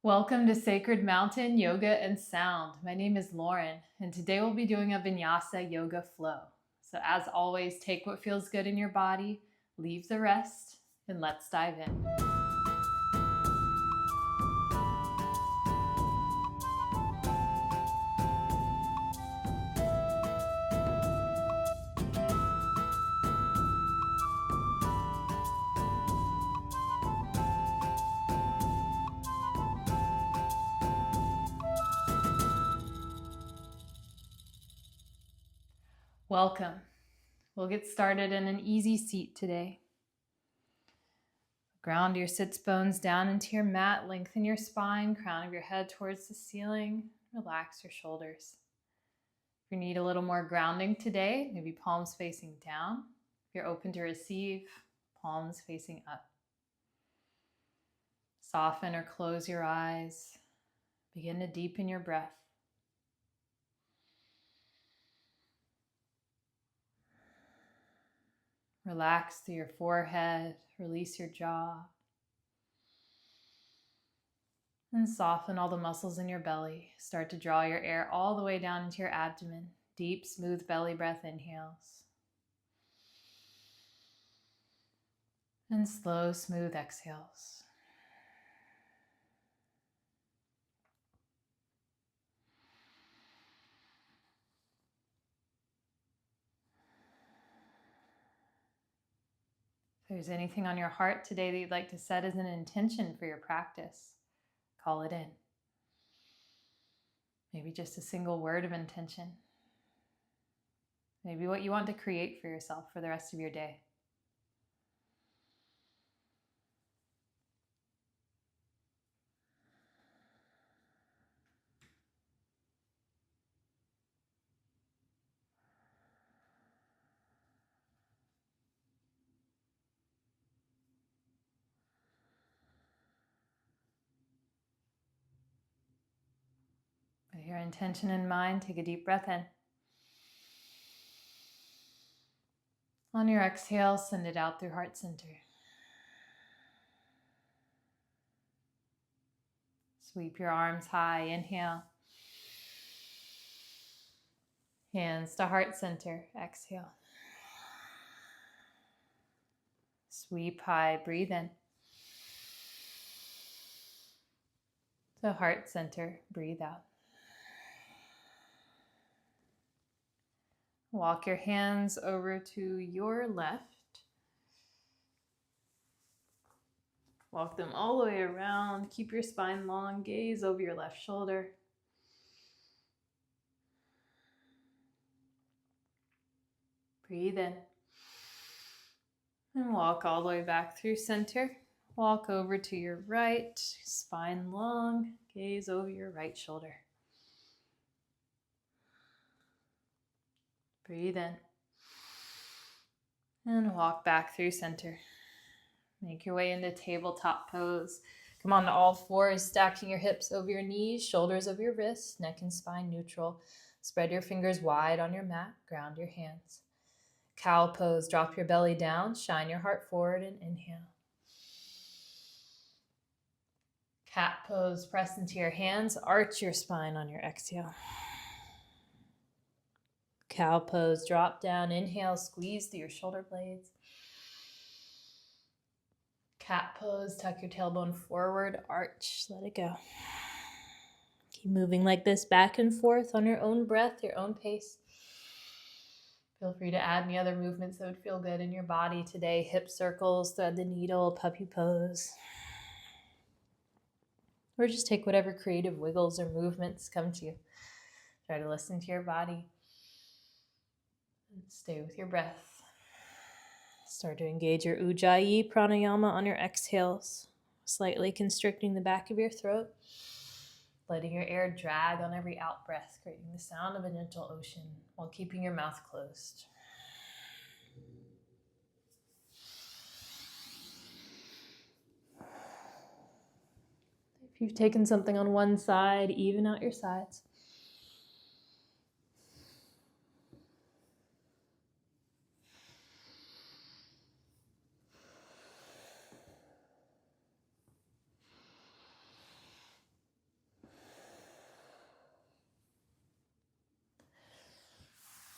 Welcome to Sacred Mountain Yoga and Sound. My name is Lauren, and today we'll be doing a Vinyasa yoga flow. So as always, take what feels good in your body, leave the rest, and let's dive in. Welcome. We'll get started in an easy seat today. Ground your sits bones down into your mat, lengthen your spine, crown of your head towards the ceiling, relax your shoulders. If you need a little more grounding today, maybe palms facing down. If you're open to receive, palms facing up. Soften or close your eyes. Begin to deepen your breath. Relax through your forehead, release your jaw. And soften all the muscles in your belly. Start to draw your air all the way down into your abdomen. Deep, smooth belly breath inhales. And slow, smooth exhales. If there's anything on your heart today that you'd like to set as an intention for your practice, call it in. Maybe just a single word of intention. Maybe what you want to create for yourself for the rest of your day. With your intention in mind, take a deep breath in. On your exhale, send it out through heart center. Sweep your arms high, inhale. Hands to heart center, exhale. Sweep high, breathe in. To heart center, breathe out. Walk your hands over to your left. Walk them all the way around. Keep your spine long. Gaze over your left shoulder. Breathe in. And walk all the way back through center. Walk over to your right. Spine long. Gaze over your right shoulder. Breathe in. And walk back through center. Make your way into tabletop pose. Come on to all fours, stacking your hips over your knees, shoulders over your wrists, neck and spine neutral. Spread your fingers wide on your mat, ground your hands. Cow pose, drop your belly down, shine your heart forward and inhale. Cat pose, press into your hands, arch your spine on your exhale. Cow pose, drop down, inhale, squeeze through your shoulder blades. Cat pose, tuck your tailbone forward, arch, let it go. Keep moving like this back and forth on your own breath, your own pace. Feel free to add any other movements that would feel good in your body today. Hip circles, thread the needle, puppy pose. Or just take whatever creative wiggles or movements come to you. Try to listen to your body. And stay with your breath. Start to engage your Ujjayi pranayama on your exhales, slightly constricting the back of your throat, letting your air drag on every out breath, creating the sound of a gentle ocean while keeping your mouth closed. If you've taken something on one side, even out your sides.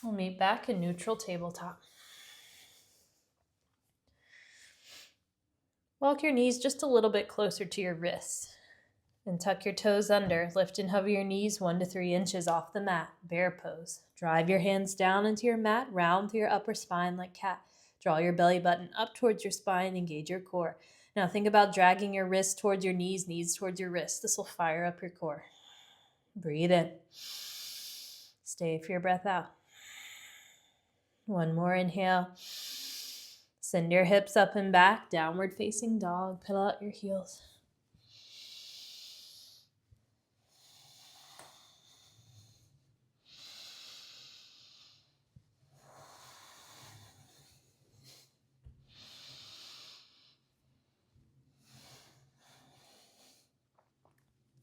We'll meet back in neutral tabletop. Walk your knees just a little bit closer to your wrists. And tuck your toes under. Lift and hover your knees 1 to 3 inches off the mat. Bear pose. Drive your hands down into your mat, round through your upper spine like cat. Draw your belly button up towards your spine, engage your core. Now think about dragging your wrists towards your knees, knees towards your wrists. This will fire up your core. Breathe in. Stay for your breath out. One more inhale. Send your hips up and back, downward facing dog. Pedal out your heels.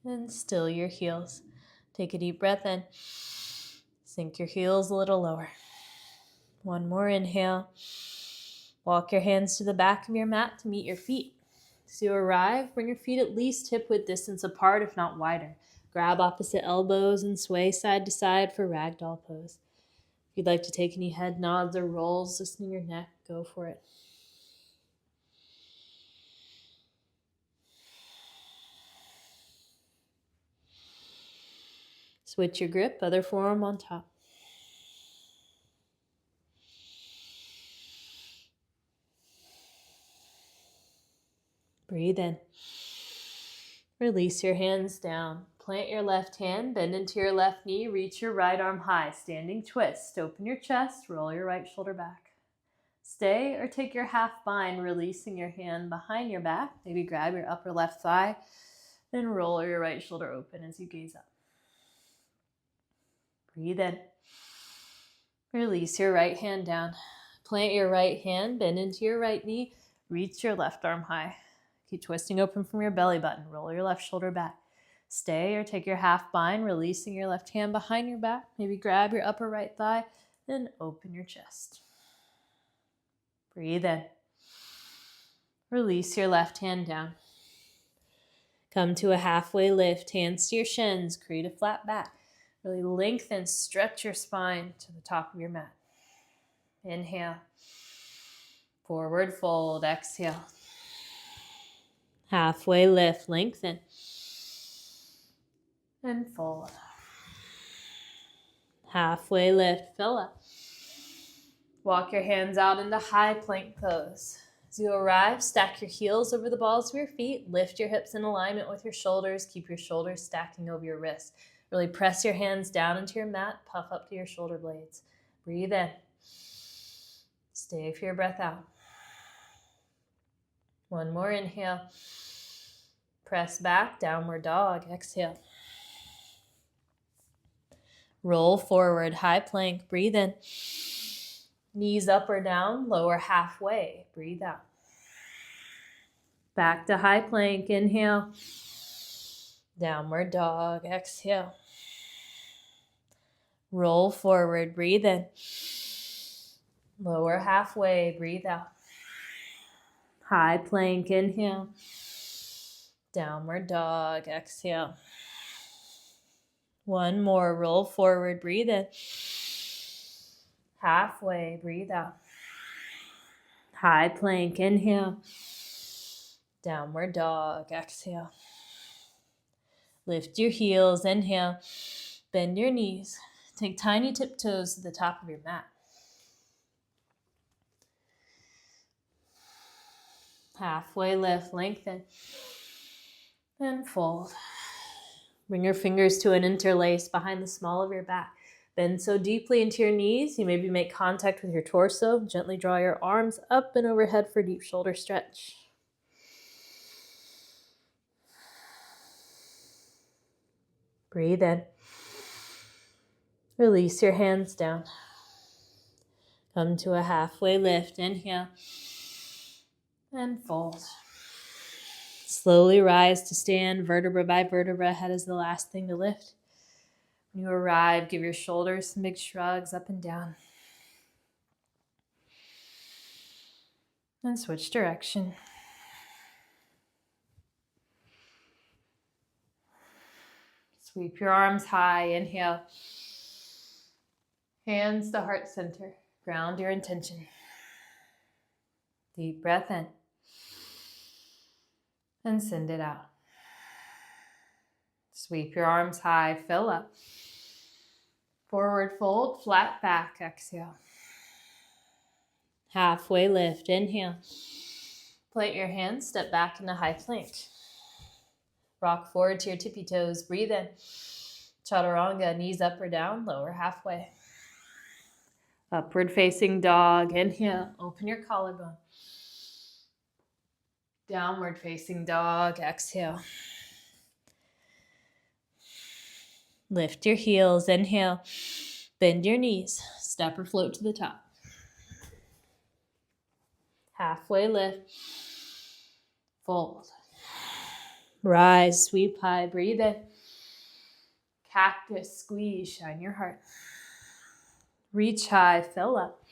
And still your heels. Take a deep breath in. Sink your heels a little lower. One more inhale. Walk your hands to the back of your mat to meet your feet. As you arrive, bring your feet at least hip-width distance apart, if not wider. Grab opposite elbows and sway side to side for ragdoll pose. If you'd like to take any head nods or rolls, loosening your neck, go for it. Switch your grip, other forearm on top. Breathe in. Release your hands down. Plant your left hand, bend into your left knee, reach your right arm high. Standing twist. Open your chest, roll your right shoulder back. Stay or take your half bind, releasing your hand behind your back. Maybe grab your upper left thigh, then roll your right shoulder open as you gaze up. Breathe in. Release your right hand down. Plant your right hand, bend into your right knee, reach your left arm high. Keep twisting open from your belly button. Roll your left shoulder back. Stay or take your half bind, releasing your left hand behind your back. Maybe grab your upper right thigh, then open your chest. Breathe in. Release your left hand down. Come to a halfway lift. Hands to your shins. Create a flat back. Really lengthen, stretch your spine to the top of your mat. Inhale. Forward fold. Exhale. Halfway lift. Lengthen. And fold. Halfway lift. Fill up. Walk your hands out into high plank pose. As you arrive, stack your heels over the balls of your feet. Lift your hips in alignment with your shoulders. Keep your shoulders stacking over your wrists. Really press your hands down into your mat. Puff up to your shoulder blades. Breathe in. Stay for your breath out. One more inhale. Press back, downward dog. Exhale. Roll forward, high plank. Breathe in. Knees up or down, lower halfway. Breathe out. Back to high plank. Inhale. Downward dog. Exhale. Roll forward. Breathe in. Lower halfway. Breathe out. High plank. Inhale. Downward dog. Exhale. One more. Roll forward. Breathe in. Halfway. Breathe out. High plank. Inhale. Downward dog. Exhale. Lift your heels. Inhale. Bend your knees. Take tiny tiptoes to the top of your mat. Halfway lift. Lengthen. And fold. Bring your fingers to an interlace behind the small of your back. Bend so deeply into your knees, you maybe make contact with your torso. Gently draw your arms up and overhead for deep shoulder stretch. Breathe in. Release your hands down. Come to a halfway lift. Inhale. And fold. Slowly rise to stand, vertebra by vertebra. Head is the last thing to lift. When you arrive, give your shoulders some big shrugs up and down. And switch direction. Sweep your arms high. Inhale. Hands to heart center. Ground your intention. Deep breath in. And send it out. Sweep your arms high, fill up. Forward fold, flat back, exhale. Halfway lift, inhale. Plant your hands, step back into high plank. Rock forward to your tippy toes, breathe in. Chaturanga, knees up or down, lower halfway. Upward facing dog, inhale, open your collarbone. Downward facing dog, exhale. Lift your heels, inhale, bend your knees, step or float to the top. Halfway lift, fold. Rise, sweep high, breathe in. Cactus, squeeze, shine your heart. Reach high, fill up.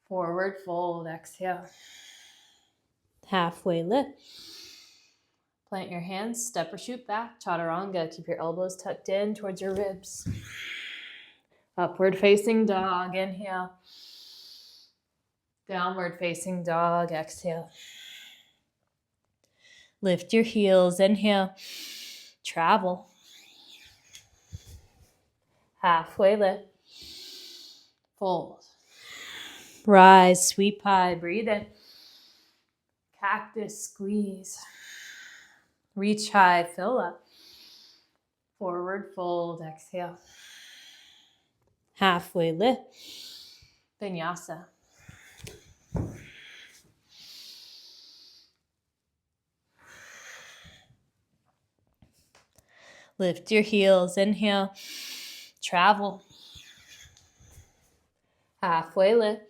Forward fold, exhale. Halfway lift. Plant your hands, step or shoot back, chaturanga. Keep your elbows tucked in towards your ribs. Upward facing dog, inhale. Downward facing dog, exhale. Lift your heels, inhale. Travel. Halfway lift. Fold. Rise, sweep high, breathe in. Cactus, squeeze. Reach high, fill up. Forward fold, exhale. Halfway lift. Vinyasa. Lift your heels, inhale. Travel. Halfway lift.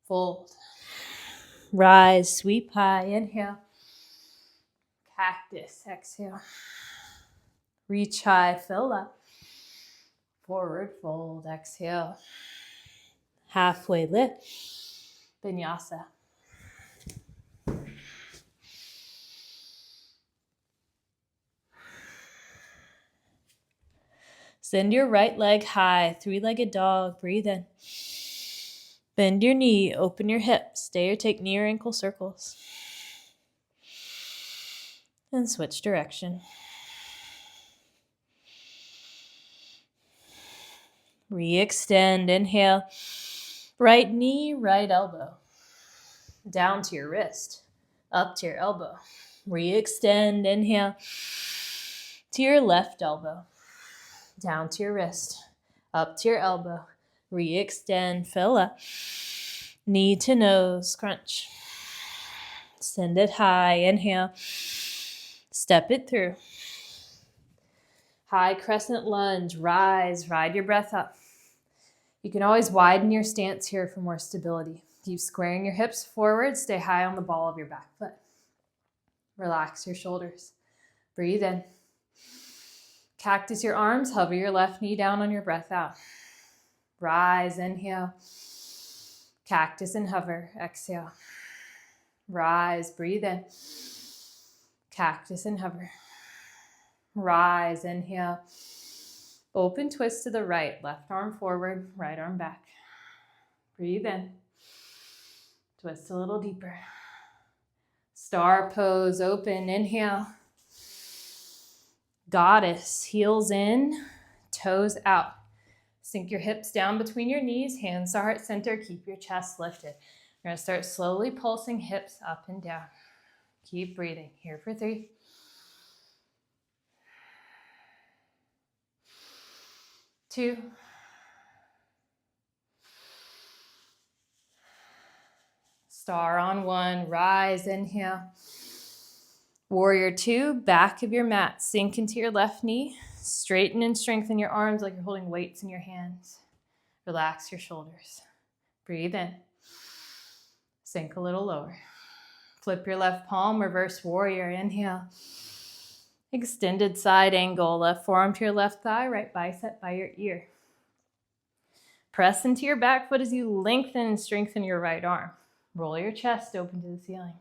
Fold. Rise, sweep high, inhale. Cactus, exhale. Reach high, fill up. Forward fold, exhale. Halfway lift. Vinyasa. Send your right leg high, three-legged dog, breathe in. Bend your knee, open your hips, stay or take knee or ankle circles. And switch direction. Re-extend, inhale. Right knee, right elbow. Down to your wrist, up to your elbow. Re-extend, inhale. To your left elbow. Down to your wrist, up to your elbow. Re-extend, fill up. Knee to nose, crunch. Send it high, inhale. Step it through. High crescent lunge, rise, ride your breath up. You can always widen your stance here for more stability. Keep squaring your hips forward, stay high on the ball of your back foot. Relax your shoulders. Breathe in. Cactus your arms, hover your left knee down on your breath out. Rise, inhale. Cactus and hover, exhale. Rise, breathe in. Cactus and hover. Rise, inhale. Open twist to the right, left arm forward, right arm back. Breathe in. Twist a little deeper. Star pose, open, inhale. Goddess, heels in, toes out. Sink your hips down between your knees, hands to heart center, keep your chest lifted. We're going to start slowly pulsing hips up and down. Keep breathing. Here for 3. 2. Star on 1, rise, inhale. Warrior 2, back of your mat, sink into your left knee. Straighten and strengthen your arms like you're holding weights in your hands. Relax your shoulders. Breathe in. Sink a little lower. Flip your left palm, reverse warrior, inhale. Extended side angle, left forearm to your left thigh, right bicep by your ear. Press into your back foot as you lengthen and strengthen your right arm. Roll your chest open to the ceiling.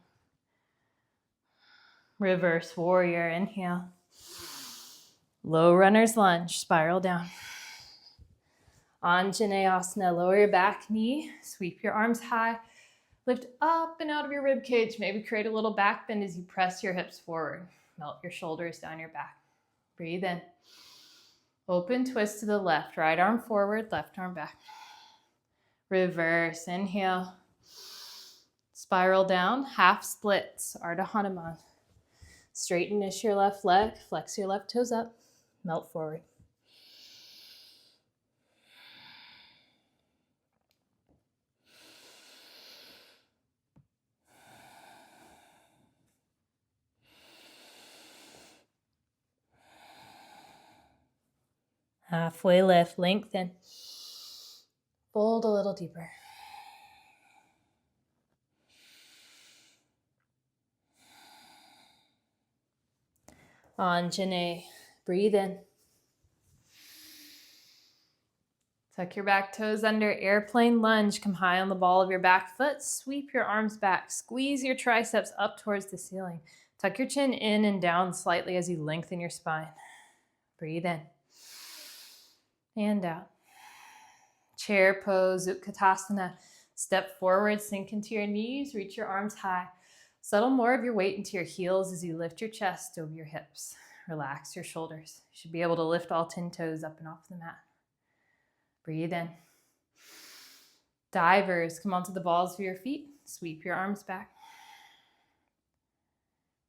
Reverse warrior, inhale. Low runner's lunge, spiral down. Anjaneyasana, lower your back knee, sweep your arms high, lift up and out of your rib cage. Maybe create a little back bend as you press your hips forward. Melt your shoulders down your back. Breathe in. Open twist to the left, right arm forward, left arm back. Reverse, inhale. Spiral down, half splits, Ardha Hanuman. Straighten your left leg, flex your left toes up, melt forward. Halfway lift, lengthen. Fold a little deeper. Anjane, breathe in. Tuck your back toes under, airplane lunge. Come high on the ball of your back foot. Sweep your arms back. Squeeze your triceps up towards the ceiling. Tuck your chin in and down slightly as you lengthen your spine. Breathe in. And out. Chair pose, Utkatasana. Step forward, sink into your knees, reach your arms high. Settle more of your weight into your heels as you lift your chest over your hips. Relax your shoulders. You should be able to lift all 10 toes up and off the mat. Breathe in. Divers, come onto the balls of your feet. Sweep your arms back.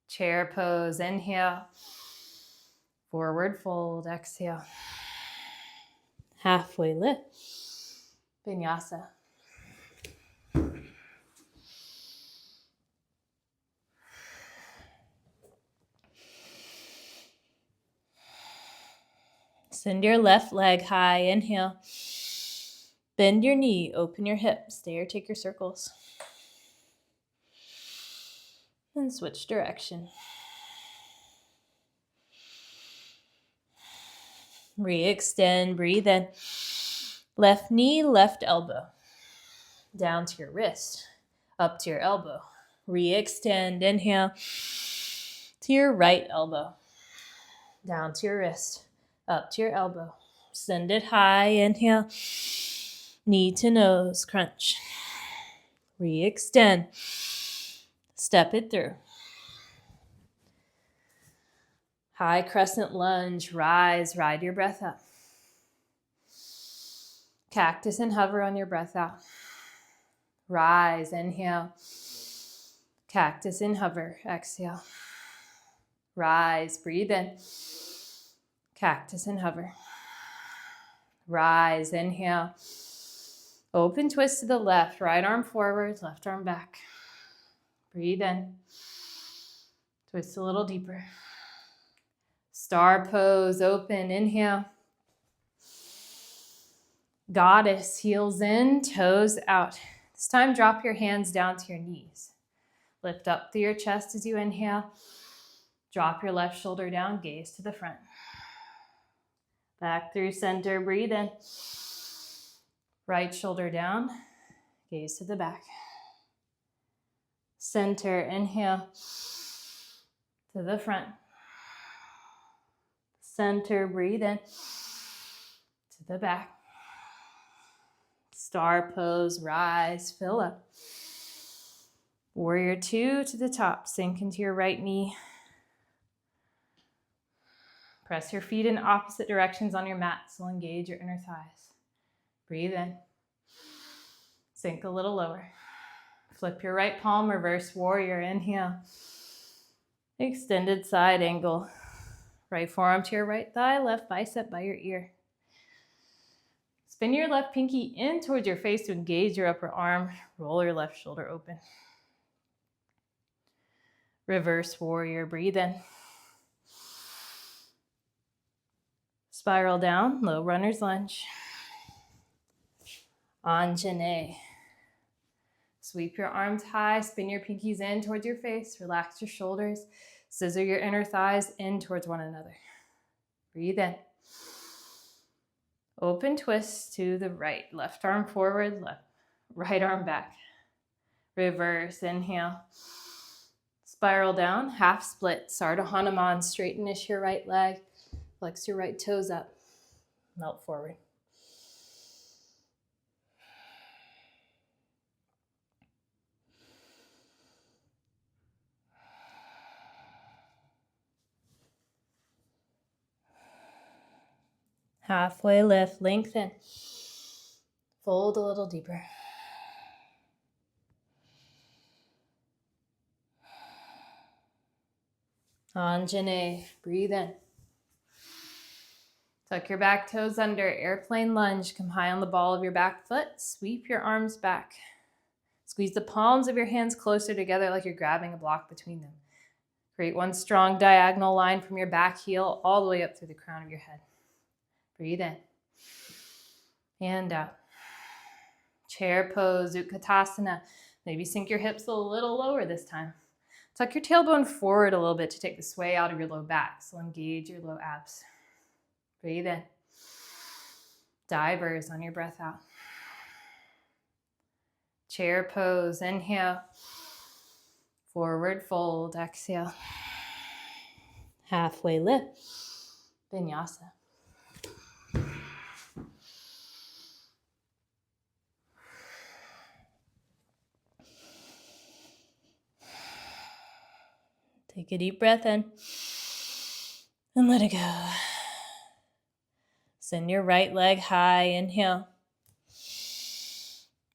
Chair pose, inhale. Forward fold, exhale. Halfway lift. Vinyasa. Send your left leg high, inhale. Bend your knee, open your hips, stay or take your circles. And switch direction. Re-extend, breathe in. Left knee, left elbow. Down to your wrist, up to your elbow. Re-extend, inhale. To your right elbow. Down to your wrist, up to your elbow. Send it high, inhale. Knee to nose, crunch. Re-extend. Step it through. High crescent lunge, rise, ride your breath up. Cactus and hover on your breath out. Rise, inhale. Cactus and hover, exhale. Rise, breathe in. Cactus and hover. Rise, inhale. Open twist to the left, right arm forward, left arm back. Breathe in. Twist a little deeper. Star pose, open, inhale. Goddess, heels in, toes out. This time, drop your hands down to your knees. Lift up through your chest as you inhale. Drop your left shoulder down, gaze to the front. Back through center, breathe in. Right shoulder down, gaze to the back. Center, inhale. To the front. Center, breathe in. To the back. Star pose, rise, fill up. Warrior two to the top, sink into your right knee. Press your feet in opposite directions on your mat, so engage your inner thighs. Breathe in. Sink a little lower. Flip your right palm, reverse warrior, inhale. Extended side angle. Right forearm to your right thigh, left bicep by your ear. Spin your left pinky in towards your face to engage your upper arm. Roll your left shoulder open. Reverse warrior, breathe in. Spiral down, low runner's lunge. Anjane. Sweep your arms high, spin your pinkies in towards your face, relax your shoulders, scissor your inner thighs in towards one another. Breathe in. Open twist to the right, left arm forward, right arm back. Reverse, inhale. Spiral down, half split, Ardha Hanuman, straighten-ish your right leg. Flex your right toes up. Melt forward. Halfway lift, lengthen. Fold a little deeper. Anjane, breathe in. Tuck your back toes under, airplane lunge. Come high on the ball of your back foot. Sweep your arms back. Squeeze the palms of your hands closer together like you're grabbing a block between them. Create one strong diagonal line from your back heel all the way up through the crown of your head. Breathe in. And out. Chair pose, Utkatasana. Maybe sink your hips a little lower this time. Tuck your tailbone forward a little bit to take the sway out of your low back. So engage your low abs. Breathe in. Divers on your breath out. Chair pose, inhale. Forward fold, exhale. Halfway lift, Vinyasa. Take a deep breath in and let it go. Send your right leg high, inhale.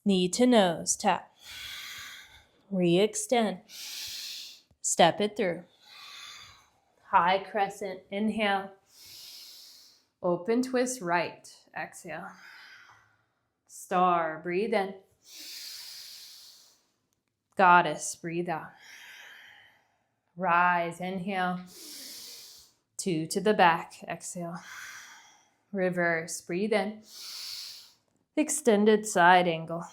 Knee to nose, tap. Re-extend. Step it through. High crescent, inhale. Open twist right, exhale. Star, breathe in. Goddess, breathe out. Rise, inhale. 2 to the back, exhale. Reverse, breathe in. Extended side angle.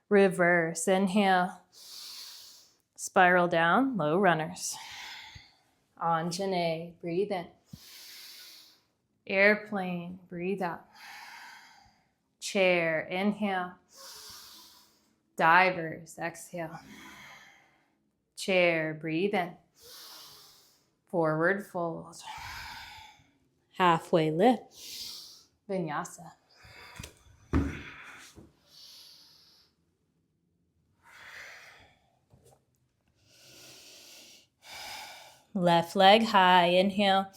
Reverse, inhale. Spiral down, low runners. Anjane, breathe in. Airplane, breathe out. Chair, inhale. Divers, exhale. Chair, breathe in. Forward fold. Halfway lift, Vinyasa. Left leg high, inhale.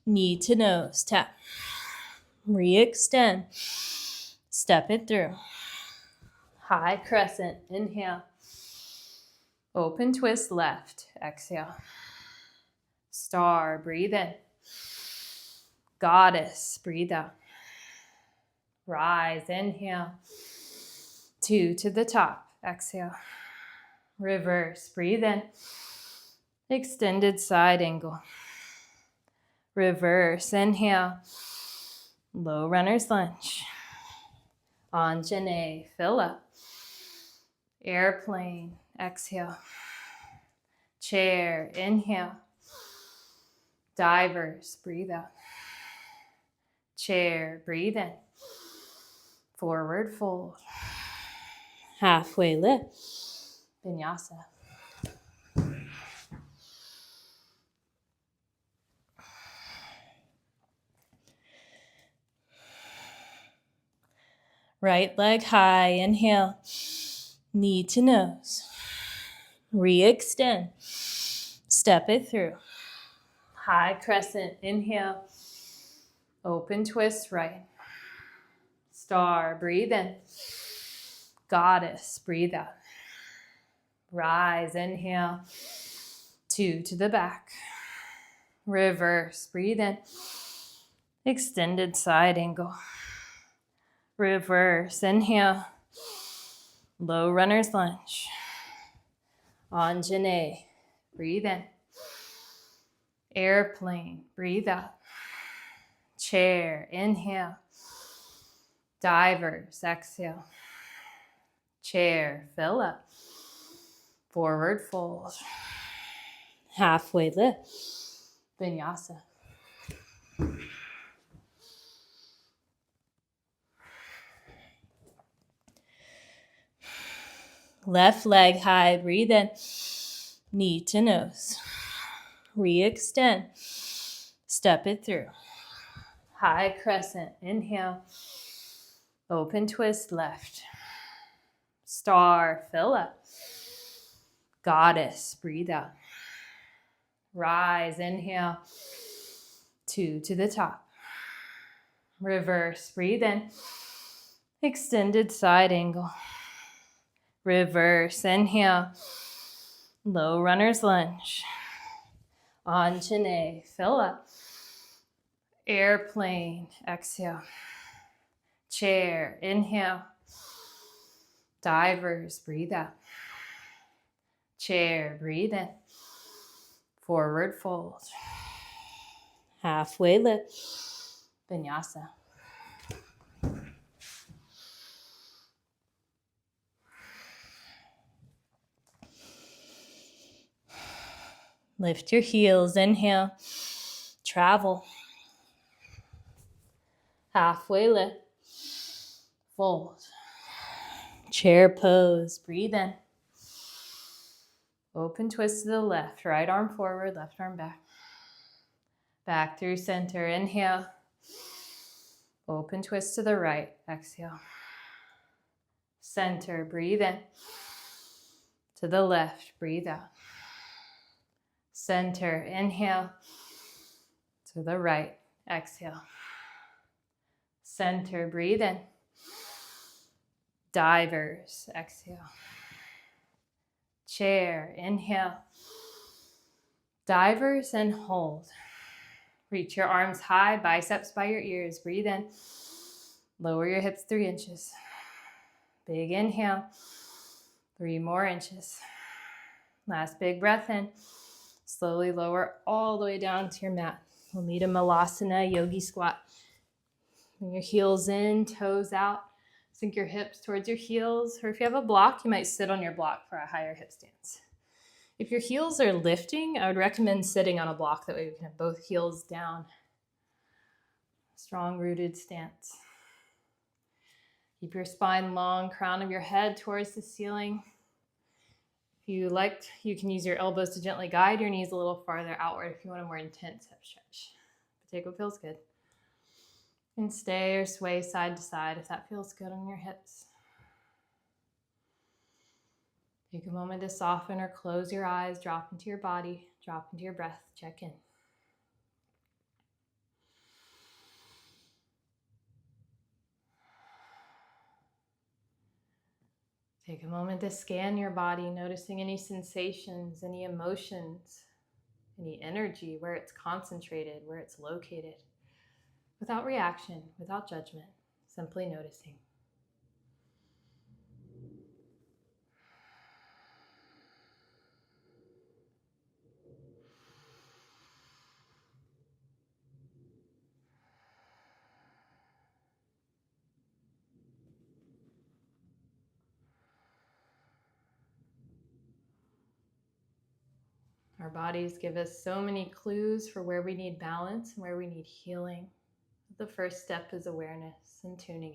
Knee to nose, tap. Re-extend. Step it through. High crescent, inhale. Open twist left, exhale. Star, breathe in. Goddess, breathe out. Rise, inhale. 2 to the top, exhale. Reverse, breathe in. Extended side angle. Reverse, inhale. Low runner's lunge. Anjane, fill up. Airplane, exhale. Chair, inhale. Divers, breathe out. Chair, breathe in. Forward fold. Halfway lift, Vinyasa. Right leg high, inhale. Knee to nose. Re-extend. Step it through. High crescent, inhale. Open twist right. Star, breathe in. Goddess, breathe out. Rise, inhale. 2 to the back. Reverse, breathe in. Extended side angle. Reverse, inhale. Low runner's lunge. Anjane, breathe in. Airplane, breathe out. Chair, inhale. Divers, exhale. Chair, fill up. Forward fold. Halfway lift, Vinyasa. Left leg high, breathe in. Knee to nose. Re-extend. Step it through. High crescent, inhale. Open twist left. Star, fill up. Goddess, breathe out. Rise, inhale. 2 to the top. Reverse. Breathe in. Extended side angle. Reverse. Inhale. Low runner's lunge. Anjane. Fill up. Airplane. Exhale. Chair. Inhale. Divers. Breathe out. Chair. Breathe in. Forward fold. Halfway lift. Vinyasa. Lift your heels. Inhale. Travel. Halfway lift. Fold. Chair pose. Breathe in. Open twist to the left. Right arm forward, left arm back. Back through center. Inhale. Open twist to the right. Exhale. Center. Breathe in. To the left. Breathe out. Center. Inhale. To the right. Exhale. Center. Breathe in. Divers. Exhale. Chair. Inhale. Divers and hold. Reach your arms high, biceps by your ears. Breathe in. Lower your hips 3 inches. Big inhale. 3 more inches. Last big breath in. Slowly lower all the way down to your mat. We'll meet a Malasana yogi squat. Bring your heels in, toes out. Sink your hips towards your heels. Or if you have a block, you might sit on your block for a higher hip stance. If your heels are lifting, I would recommend sitting on a block. That way we can have both heels down. Strong rooted stance. Keep your spine long, crown of your head towards the ceiling. If you like, you can use your elbows to gently guide your knees a little farther outward if you want a more intense hip stretch. But take what feels good. And stay or sway side to side if that feels good on your hips. Take a moment to soften or close your eyes, drop into your body, drop into your breath, check in. Take a moment to scan your body, noticing any sensations, any emotions, any energy, where it's concentrated, where it's located. Without reaction, without judgment, simply noticing. Our bodies give us so many clues for where we need balance and where we need healing. The first step is awareness and tuning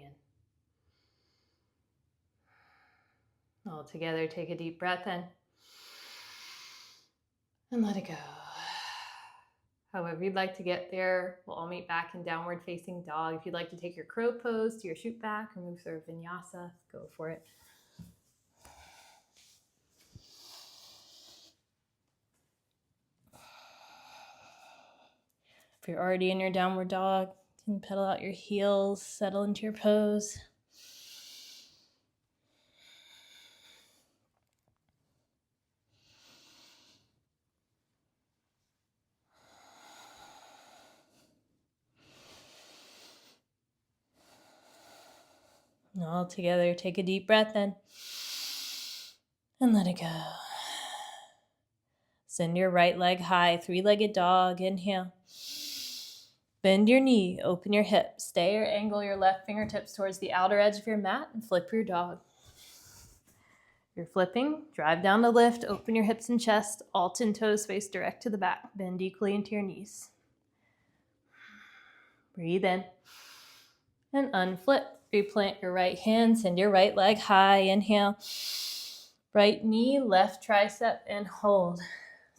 in. All together, take a deep breath in and let it go. However you'd like to get there, we'll all meet back in downward facing dog. If you'd like to take your crow pose to your shoot back or move through a vinyasa, go for it. If you're already in your downward dog, you can pedal out your heels, settle into your pose. And all together, take a deep breath in and let it go. Send your right leg high, 3-legged dog. Inhale. Bend your knee, open your hip. Stay or angle your left fingertips towards the outer edge of your mat and flip your dog. You're flipping, drive down the lift, open your hips and chest, all 10 toes face direct to the back. Bend equally into your knees. Breathe in and unflip. Replant your right hand, send your right leg high. Inhale. Right knee, left tricep, and hold.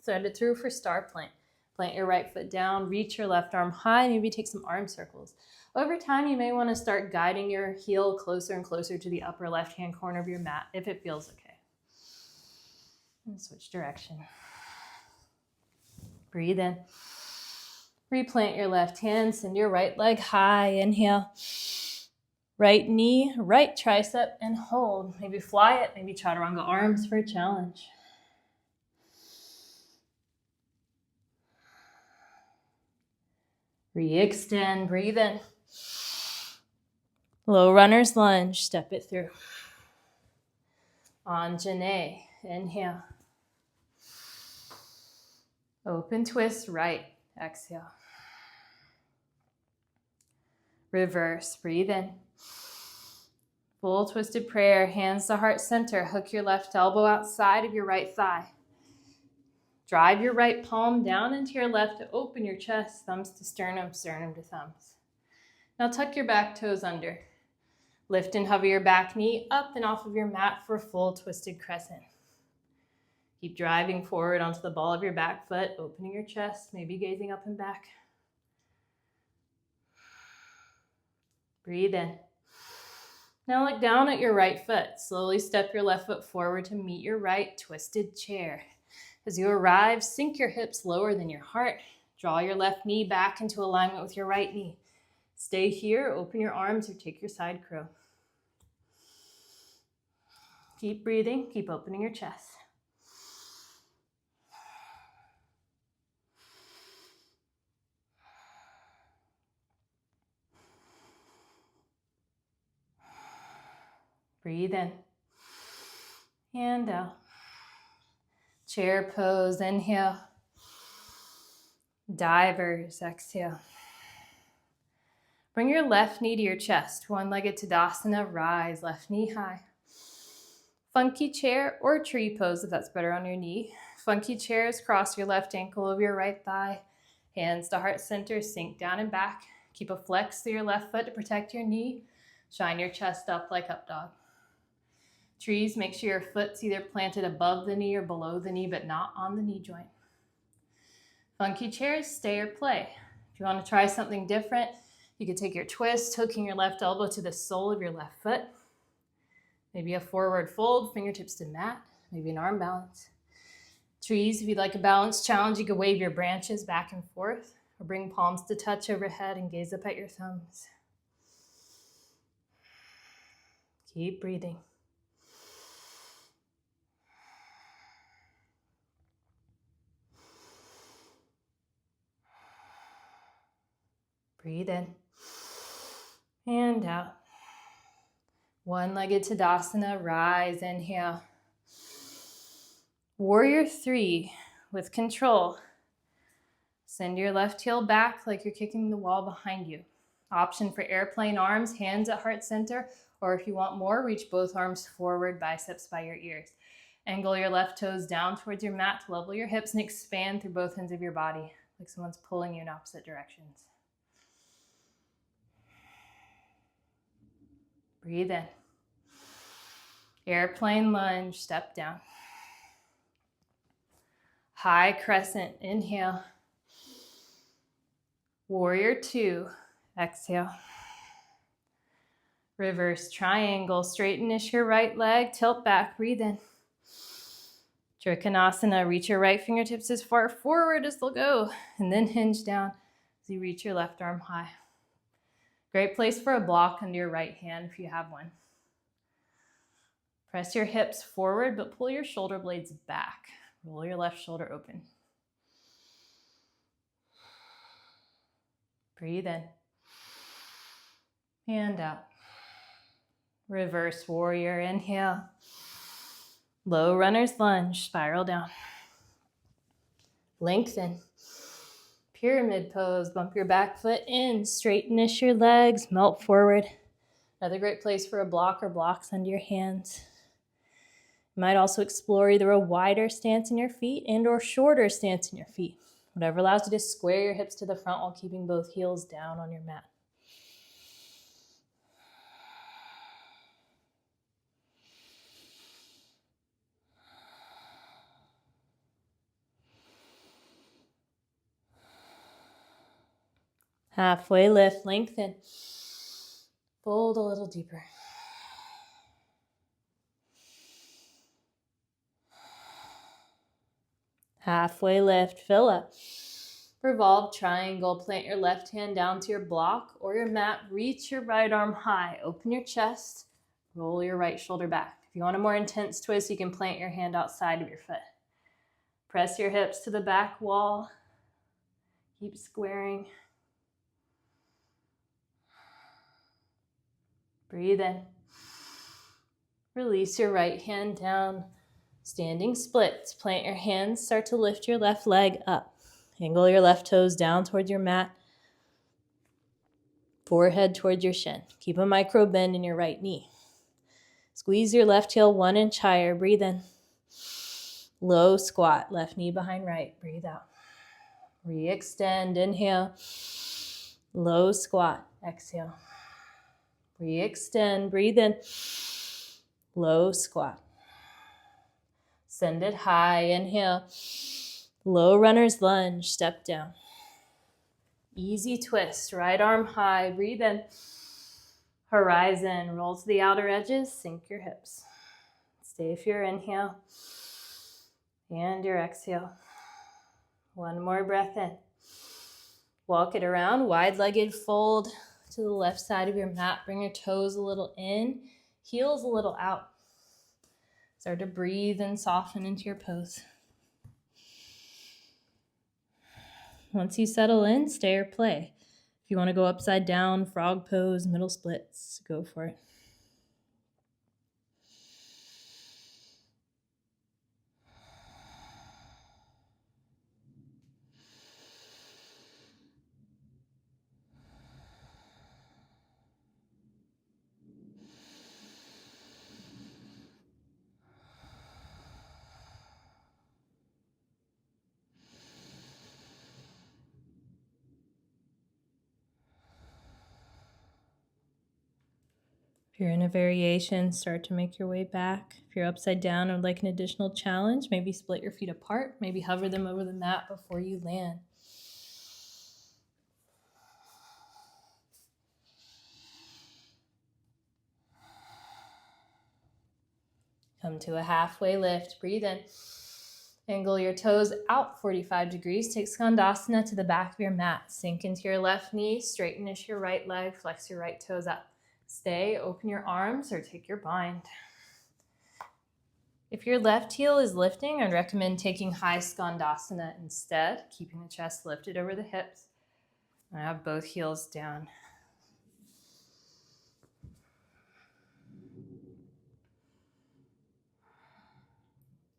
Thread it through for star plant. Plant your right foot down, reach your left arm high, maybe take some arm circles. Over time, you may want to start guiding your heel closer and closer to the upper left-hand corner of your mat if it feels okay. And switch direction. Breathe in. Replant your left hand, send your right leg high. Inhale. Right knee, right tricep, and hold. Maybe fly it, maybe chaturanga arms for a challenge. Re-extend, breathe in. Low runner's lunge, step it through. Anjane, inhale. Open twist, right, exhale. Reverse, breathe in. Full twisted prayer, hands to heart center. Hook your left elbow outside of your right thigh. Drive your right palm down into your left to open your chest, thumbs to sternum, sternum to thumbs. Now tuck your back toes under. Lift and hover your back knee up and off of your mat for a full twisted crescent. Keep driving forward onto the ball of your back foot, opening your chest, maybe gazing up and back. Breathe in. Now look down at your right foot. Slowly step your left foot forward to meet your right twisted chair. As you arrive, sink your hips lower than your heart. Draw your left knee back into alignment with your right knee. Stay here, open your arms or take your side crow. Keep breathing, keep opening your chest. Breathe in and out. Chair pose, inhale. Divers, exhale. Bring your left knee to your chest. One-legged Tadasana, rise, left knee high. Funky chair or tree pose if that's better on your knee. Funky chairs, cross your left ankle over your right thigh. Hands to heart center, sink down and back. Keep a flex through your left foot to protect your knee. Shine your chest up like up dog. Trees, make sure your foot's either planted above the knee or below the knee, but not on the knee joint. Funky chairs, stay or play. If you want to try something different, you could take your twist, hooking your left elbow to the sole of your left foot. Maybe a forward fold, fingertips to mat, maybe an arm balance. Trees, if you'd like a balance challenge, you could wave your branches back and forth or bring palms to touch overhead and gaze up at your thumbs. Keep breathing. Breathe in and out. One-legged Tadasana, rise, inhale. Warrior 3 with control. Send your left heel back like you're kicking the wall behind you. Option for airplane arms, hands at heart center, or if you want more, reach both arms forward, biceps by your ears. Angle your left toes down towards your mat to level your hips and expand through both ends of your body, like someone's pulling you in opposite directions. Breathe in. Airplane lunge, step down. High crescent, inhale. Warrior 2, exhale. Reverse triangle, straightenish your right leg, tilt back, breathe in. Trikonasana, reach your right fingertips as far forward as they'll go, and then hinge down as you reach your left arm high. Great place for a block under your right hand if you have one. Press your hips forward, but pull your shoulder blades back. Roll your left shoulder open. Breathe in and out. Reverse warrior, inhale. Low runner's lunge, spiral down. Lengthen. Pyramid pose, bump your back foot in, straightenish your legs, melt forward. Another great place for a block or blocks under your hands. You might also explore either a wider stance in your feet and or shorter stance in your feet. Whatever allows you to square your hips to the front while keeping both heels down on your mat. Halfway lift, lengthen. Fold a little deeper. Halfway lift, fill up. Revolve triangle. Plant your left hand down to your block or your mat. Reach your right arm high. Open your chest. Roll your right shoulder back. If you want a more intense twist, you can plant your hand outside of your foot. Press your hips to the back wall. Keep squaring. Breathe in. Release your right hand down. Standing splits. Plant your hands. Start to lift your left leg up. Angle your left toes down towards your mat. Forehead towards your shin. Keep a micro bend in your right knee. Squeeze your left heel 1 inch higher. Breathe in. Low squat. Left knee behind right. Breathe out. Re-extend. Inhale. Low squat. Exhale. Re-extend. Breathe in. Low squat. Send it high. Inhale. Low runner's lunge. Step down. Easy twist. Right arm high. Breathe in. Horizon. Roll to the outer edges. Sink your hips. Stay for your inhale and your exhale. One more breath in. Walk it around. Wide-legged fold to the left side of your mat. Bring your toes a little in. Heels a little out. Start to breathe and soften into your pose. Once you settle in, stay or play. If you want to go upside down, frog pose, middle splits, go for it. If you're in a variation, start to make your way back. If you're upside down and would like an additional challenge, maybe split your feet apart, maybe hover them over the mat before you land. Come to a halfway lift. Breathe in. Angle your toes out 45 degrees. Take Skandasana to the back of your mat. Sink into your left knee. Straighten your right leg. Flex your right toes up. Stay, open your arms, or take your bind. If your left heel is lifting, I'd recommend taking high Skandasana instead, keeping the chest lifted over the hips. I have both heels down.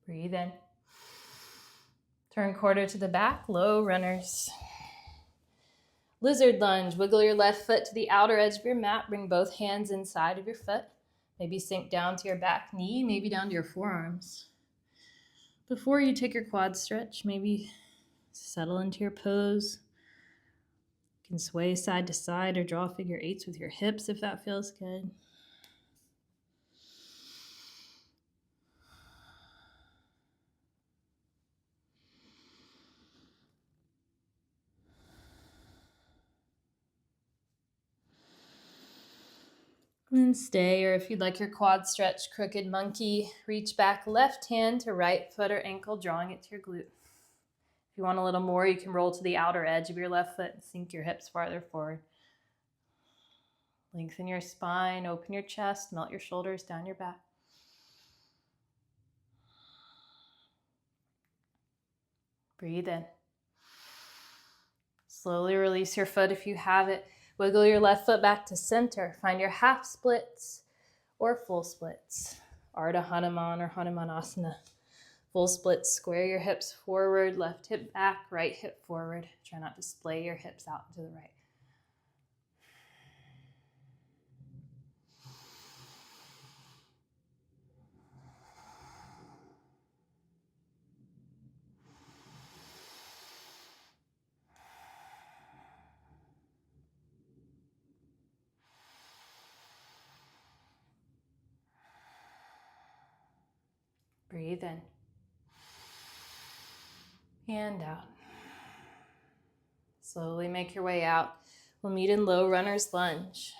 Breathe in. Turn quarter to the back, low runners. Lizard lunge. Wiggle your left foot to the outer edge of your mat. Bring both hands inside of your foot. Maybe sink down to your back knee, maybe down to your forearms. Before you take your quad stretch, maybe settle into your pose. You can sway side to side or draw figure eights with your hips if that feels good. And stay, or if you'd like your quad stretch, crooked monkey, reach back left hand to right foot or ankle, drawing it to your glute. If you want a little more, you can roll to the outer edge of your left foot and sink your hips farther forward. Lengthen your spine, open your chest, melt your shoulders down your back. Breathe in. Slowly release your foot if you have it. Wiggle your left foot back to center. Find your half splits or full splits. Ardha Hanuman or Hanumanasana. Full splits, square your hips forward, left hip back, right hip forward. Try not to splay your hips out to the right. Breathe in. And out. Slowly make your way out. We'll meet in low runner's lunge.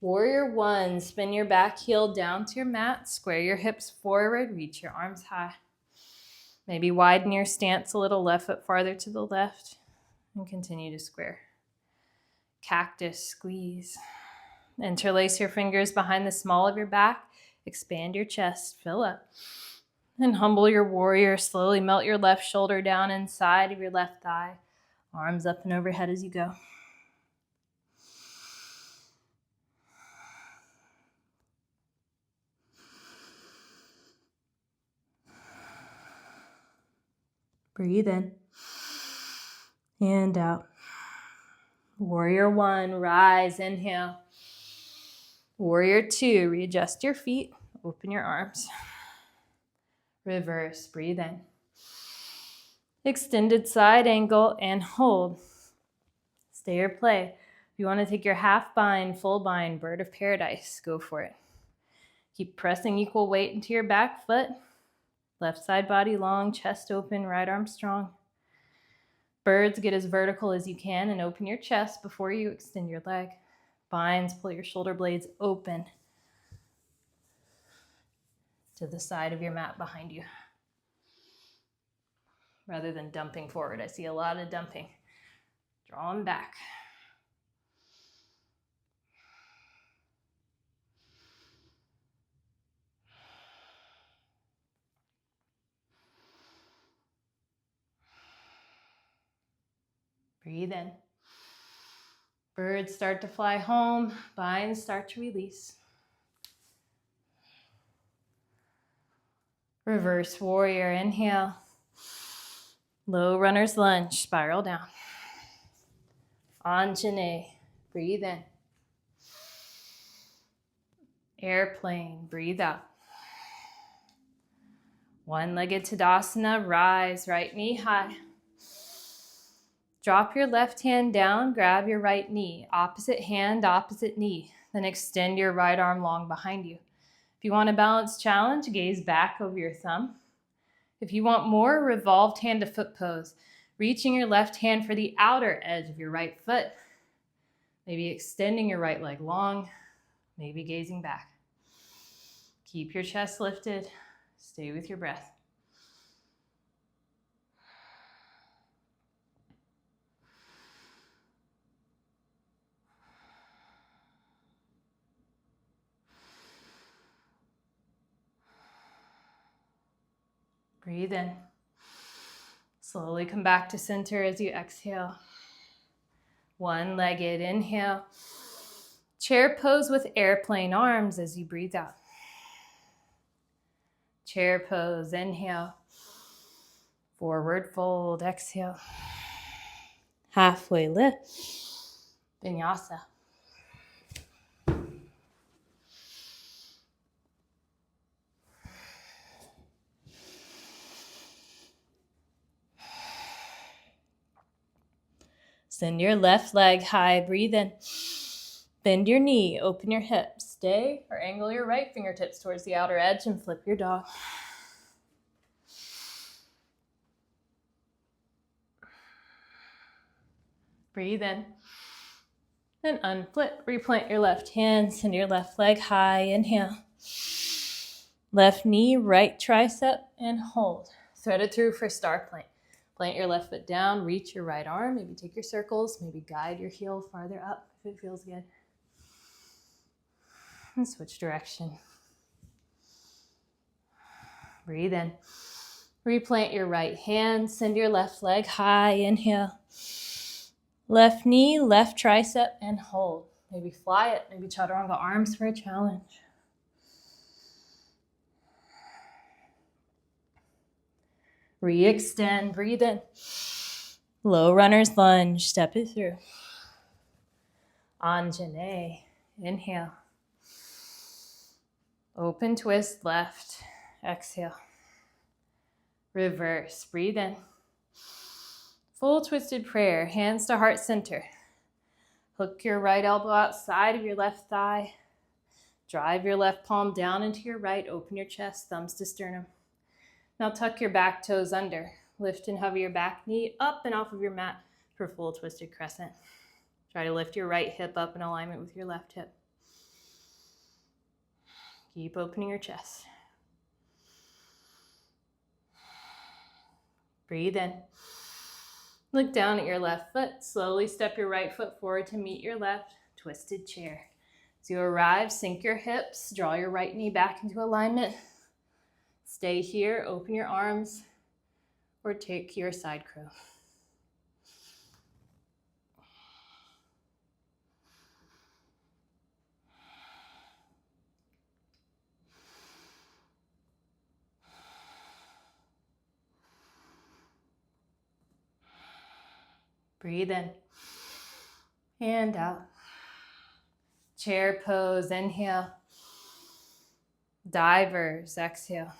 Warrior one, spin your back heel down to your mat, square your hips forward, reach your arms high. Maybe widen your stance a little, left foot farther to the left, and continue to square. Cactus, squeeze. Interlace your fingers behind the small of your back. Expand your chest, fill up. And humble your warrior. Slowly melt your left shoulder down inside of your left thigh. Arms up and overhead as you go. Breathe in and out. Warrior 1, rise, inhale. Warrior 2, readjust your feet, open your arms. Reverse, breathe in. Extended side angle and hold. Stay or play. If you want to take your half bind, full bind, bird of paradise, go for it. Keep pressing equal weight into your back foot. Left side body long, chest open, right arm strong. Birds, get as vertical as you can and open your chest before you extend your leg. Binds, pull your shoulder blades open to the side of your mat behind you. Rather than dumping forward. I see a lot of dumping. Draw them back. Breathe in. Birds start to fly home. Binds start to release. Reverse warrior. Inhale. Low runner's lunge. Spiral down. Anjane. Breathe in. Airplane. Breathe out. One-legged Tadasana. Rise. Right knee high. Drop your left hand down, grab your right knee, opposite hand, opposite knee. Then extend your right arm long behind you. If you want a balanced challenge, gaze back over your thumb. If you want more, revolved hand to foot pose, reaching your left hand for the outer edge of your right foot. Maybe extending your right leg long, maybe gazing back. Keep your chest lifted, stay with your breath. Breathe in. Slowly come back to center as you exhale. One-legged inhale. Chair pose with airplane arms as you breathe out. Chair pose, inhale. Forward fold, exhale. Halfway lift. Vinyasa. Send your left leg high, breathe in. Bend your knee, open your hips. Stay or angle your right fingertips towards the outer edge and flip your dog. Breathe in. Then unflip, replant your left hand, send your left leg high, inhale. Left knee, right tricep, and hold. Thread it through for star plank. Plant your left foot down, reach your right arm, maybe take your circles, maybe guide your heel farther up if it feels good. And switch direction. Breathe in. Replant your right hand, send your left leg high, inhale. Left knee, left tricep, and hold. Maybe fly it, maybe chaturanga arms for a challenge. Re-extend, breathe in. Low runner's lunge, step it through. Anjane, inhale. Open twist left, exhale. Reverse, breathe in. Full twisted prayer, hands to heart center. Hook your right elbow outside of your left thigh. Drive your left palm down into your right, open your chest, thumbs to sternum. Now tuck your back toes under. Lift and hover your back knee up and off of your mat for full twisted crescent. Try to lift your right hip up in alignment with your left hip. Keep opening your chest. Breathe in. Look down at your left foot. Slowly step your right foot forward to meet your left. Twisted chair. As you arrive, sink your hips. Draw your right knee back into alignment. Stay here. Open your arms or take your side crow. Breathe in and out. Chair pose, inhale. Divers, exhale.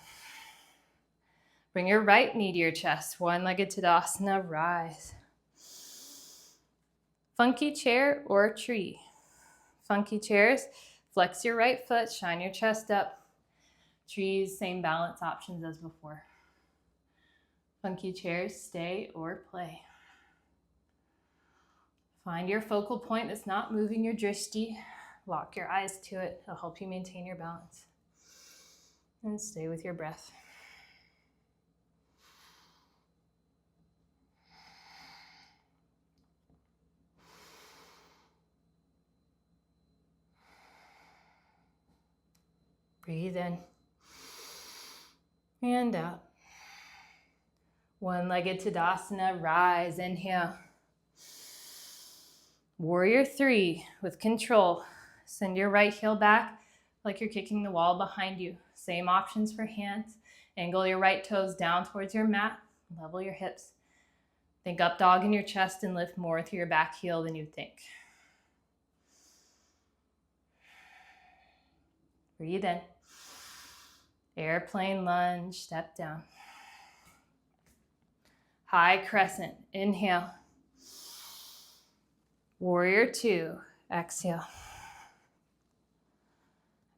Bring your right knee to your chest, one-legged Tadasana, rise. Funky chair or tree. Funky chairs, flex your right foot, shine your chest up. Trees, same balance options as before. Funky chairs, stay or play. Find your focal point that's not moving your drishti. Lock your eyes to it. It'll help you maintain your balance. And stay with your breath. Breathe in and out. One-legged Tadasana, rise, inhale. Warrior 3 with control. Send your right heel back like you're kicking the wall behind you. Same options for hands. Angle your right toes down towards your mat. Level your hips. Think up dog in your chest and lift more through your back heel than you think. Breathe in. Airplane lunge, step down. High crescent, inhale. Warrior 2, exhale.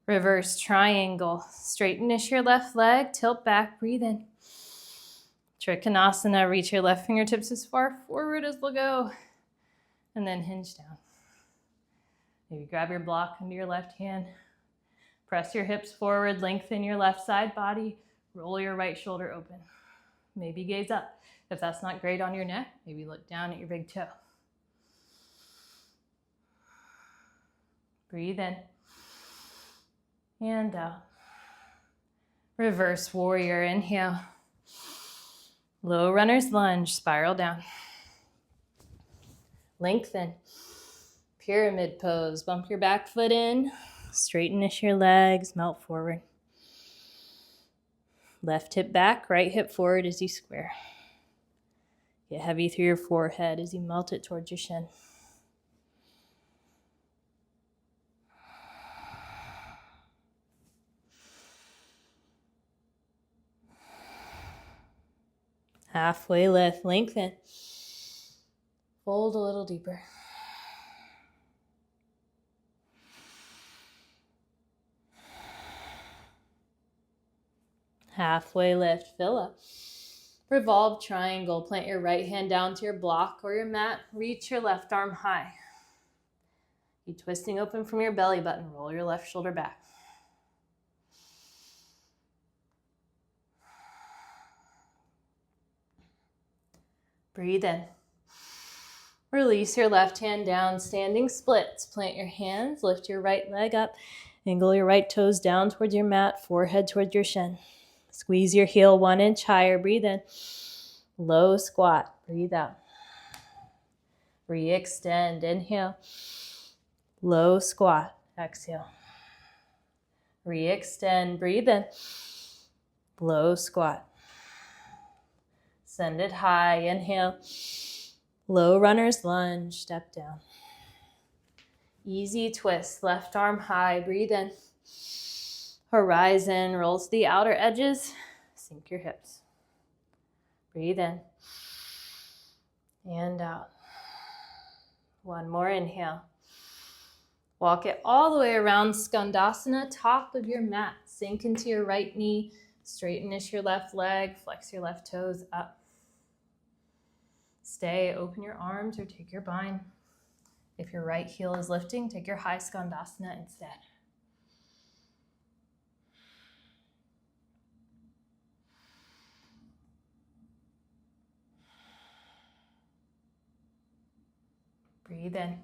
Reverse triangle, straightenish your left leg, tilt back, breathe in. Trikonasana, reach your left fingertips as far forward as they'll go, and then hinge down. Maybe grab your block under your left hand. Press your hips forward, lengthen your left side body, roll your right shoulder open. Maybe gaze up. If that's not great on your neck, maybe look down at your big toe. Breathe in and out. Reverse warrior, inhale. Low runner's lunge, spiral down. Lengthen. Pyramid pose, bump your back foot in. Straightenish your legs, melt forward. Left hip back, right hip forward as you square. Get heavy through your forehead as you melt it towards your shin. Halfway lift, lengthen. Fold a little deeper. Halfway lift, fill up. Revolve triangle, plant your right hand down to your block or your mat. Reach your left arm high. Keep twisting open from your belly button. Roll your left shoulder back. Breathe in. Release your left hand down, standing splits. Plant your hands, lift your right leg up. Angle your right toes down towards your mat, forehead towards your shin. Squeeze your heel 1 inch higher. Breathe in. Low squat. Breathe out. Re-extend. Inhale. Low squat. Exhale. Re-extend. Breathe in. Low squat. Send it high. Inhale. Low runner's lunge. Step down. Easy twist. Left arm high. Breathe in. Horizon. Rolls the outer edges. Sink your hips. Breathe in. And out. One more inhale. Walk it all the way around Skandasana, top of your mat. Sink into your right knee. Straightenish your left leg. Flex your left toes up. Stay, open your arms or take your bind. If your right heel is lifting, take your high Skandasana instead. Breathe in.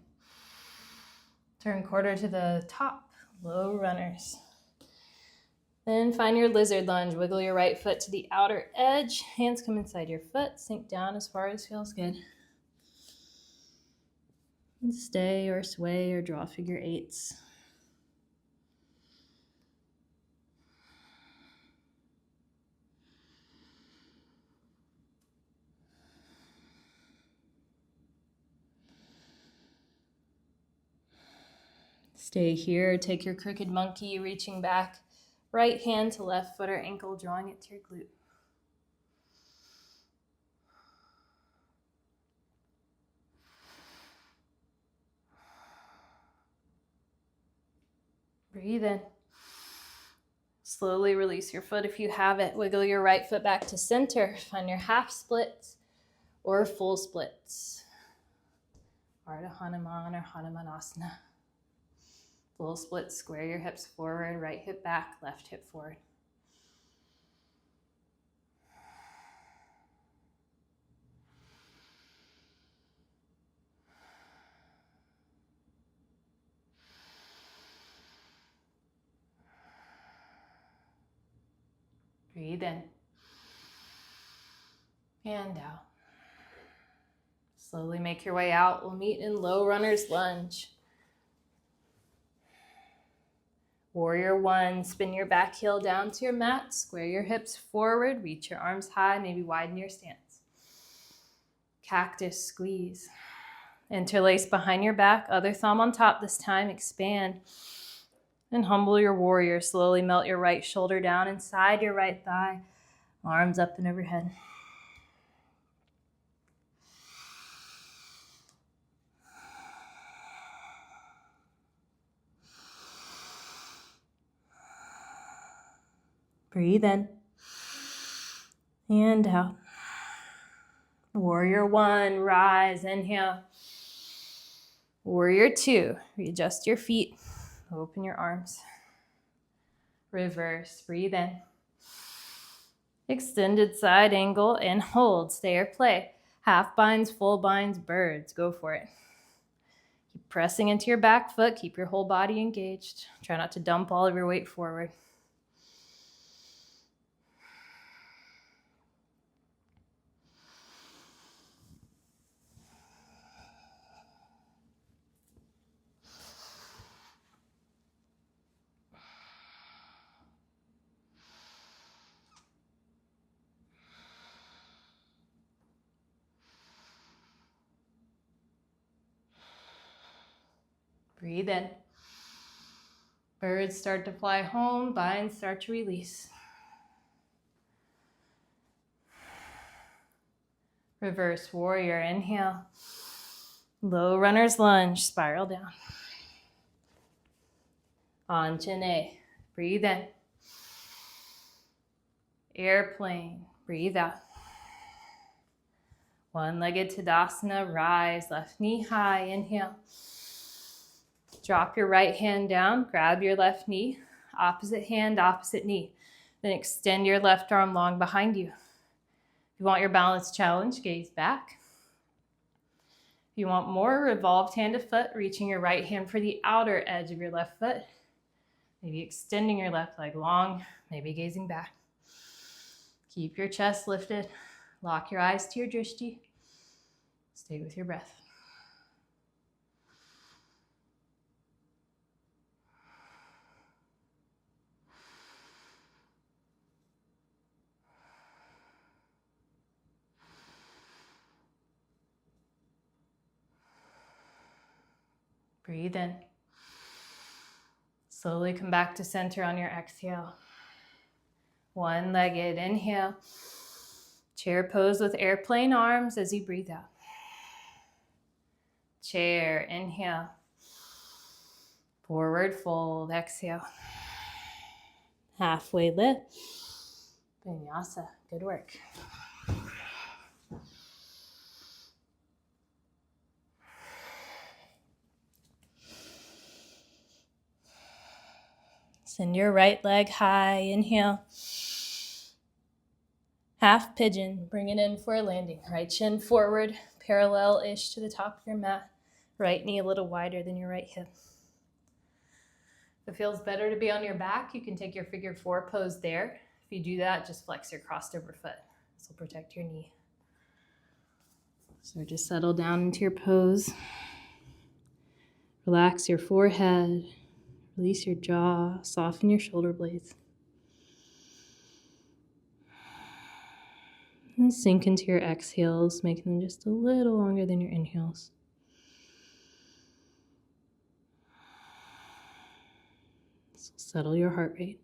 Turn quarter to the top, low runners. Then find your lizard lunge. Wiggle your right foot to the outer edge. Hands come inside your foot. Sink down as far as feels good. And stay or sway or draw figure eights. Stay here. Take your crooked monkey, reaching back. Right hand to left foot or ankle, drawing it to your glute. Breathe in. Slowly release your foot if you have it. Wiggle your right foot back to center. Find your half splits or full splits. Ardha Hanuman or Hanumanasana. Full split, square your hips forward, right hip back, left hip forward. Breathe in and out. Slowly make your way out. We'll meet in low runner's lunge. Warrior one, spin your back heel down to your mat, square your hips forward, reach your arms high, maybe widen your stance. Cactus squeeze. Interlace behind your back, other thumb on top this time, expand. And humble your warrior. Slowly melt your right shoulder down inside your right thigh, arms up and overhead. Breathe in and out. Warrior one, rise, inhale. Warrior two, readjust your feet, open your arms. Reverse, breathe in. Extended side angle and hold, stay or play. Half binds, full binds, birds, go for it. Keep pressing into your back foot, keep your whole body engaged. Try not to dump all of your weight forward. Breathe in. Birds start to fly home, binds start to release. Reverse warrior, inhale. Low runner's lunge, spiral down. Anjane, breathe in. Airplane, breathe out. One-legged Tadasana, rise, left knee high, inhale. Drop your right hand down, grab your left knee, opposite hand, opposite knee. Then extend your left arm long behind you. If you want your balance challenge, gaze back. If you want more, revolved hand to foot, reaching your right hand for the outer edge of your left foot. Maybe extending your left leg long, maybe gazing back. Keep your chest lifted. Lock your eyes to your drishti. Stay with your breath. Breathe in. Slowly come back to center on your exhale. One-legged inhale. Chair pose with airplane arms as you breathe out. Chair, inhale. Forward fold, exhale. Halfway lift. Vinyasa, good work. Send your right leg high, inhale. Half pigeon, bring it in for a landing. Right shin forward, parallel-ish to the top of your mat. Right knee a little wider than your right hip. If it feels better to be on your back, you can take your figure 4 pose there. If you do that, just flex your crossed over foot. This will protect your knee. So just settle down into your pose. Relax your forehead. Release your jaw. Soften your shoulder blades. And sink into your exhales, making them just a little longer than your inhales. So settle your heart rate.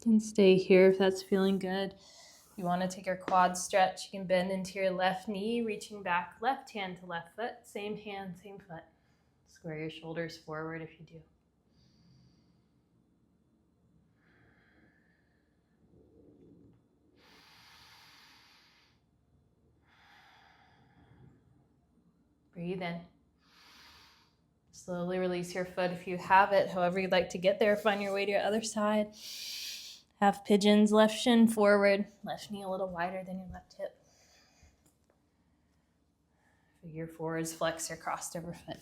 You can stay here if that's feeling good. If you want to take your quad stretch, you can bend into your left knee, reaching back left hand to left foot. Same hand, same foot. Square your shoulders forward if you do. Breathe in. Slowly release your foot if you have it. However you'd like to get there, find your way to your other side. Half pigeons, left shin forward, left knee a little wider than your left hip. Figure 4 is flex your crossed over foot.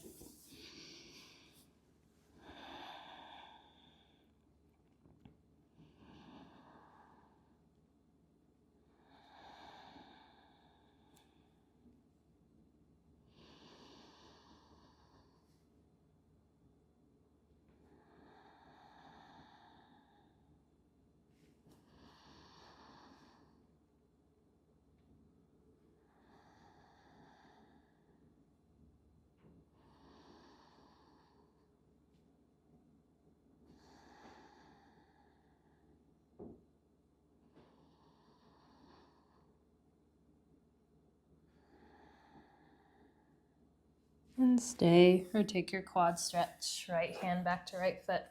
And stay, or take your quad stretch. Right hand back to right foot.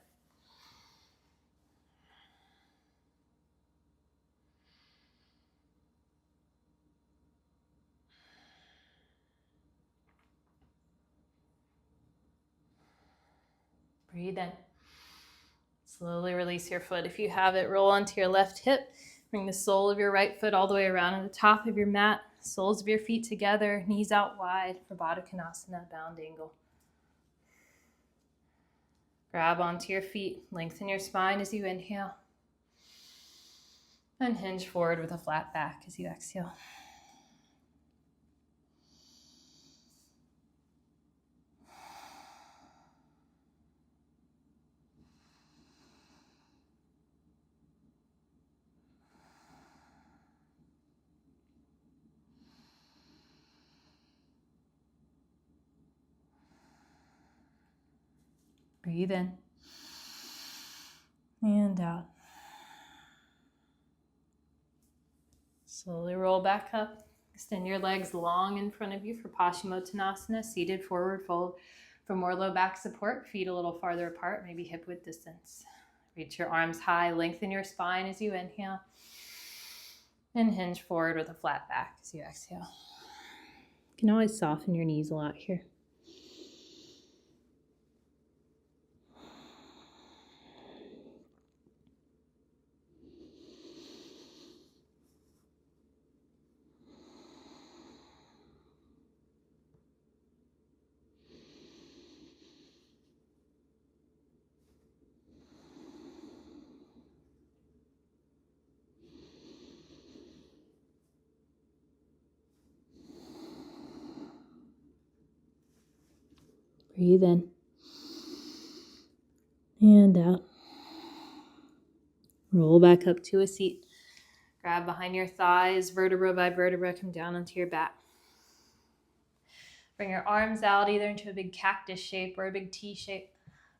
Breathe in. Slowly release your foot. If you have it, roll onto your left hip. Bring the sole of your right foot all the way around to the top of your mat. Soles of your feet together, knees out wide for Baddha Konasana, bound angle. Grab onto your feet. Lengthen your spine as you inhale. And hinge forward with a flat back as you exhale. Breathe in and out. Slowly roll back up. Extend your legs long in front of you for Paschimottanasana, seated forward fold. For more low back support, feet a little farther apart, maybe hip width distance. Reach your arms high, lengthen your spine as you inhale. And hinge forward with a flat back as you exhale. You can always soften your knees a lot here. Breathe in and out. Roll back up to a seat. Grab behind your thighs, vertebra by vertebra, come down onto your back. Bring your arms out either into a big cactus shape or a big T shape.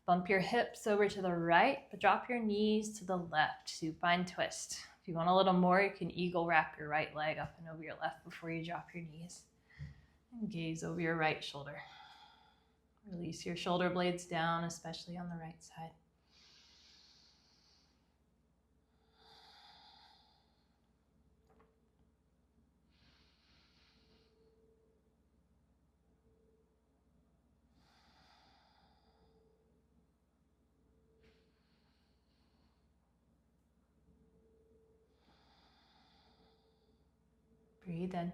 Bump your hips over to the right, but drop your knees to the left. Supine twist. If you want a little more, you can eagle wrap your right leg up and over your left before you drop your knees. And gaze over your right shoulder. Release your shoulder blades down, especially on the right side. Breathe in.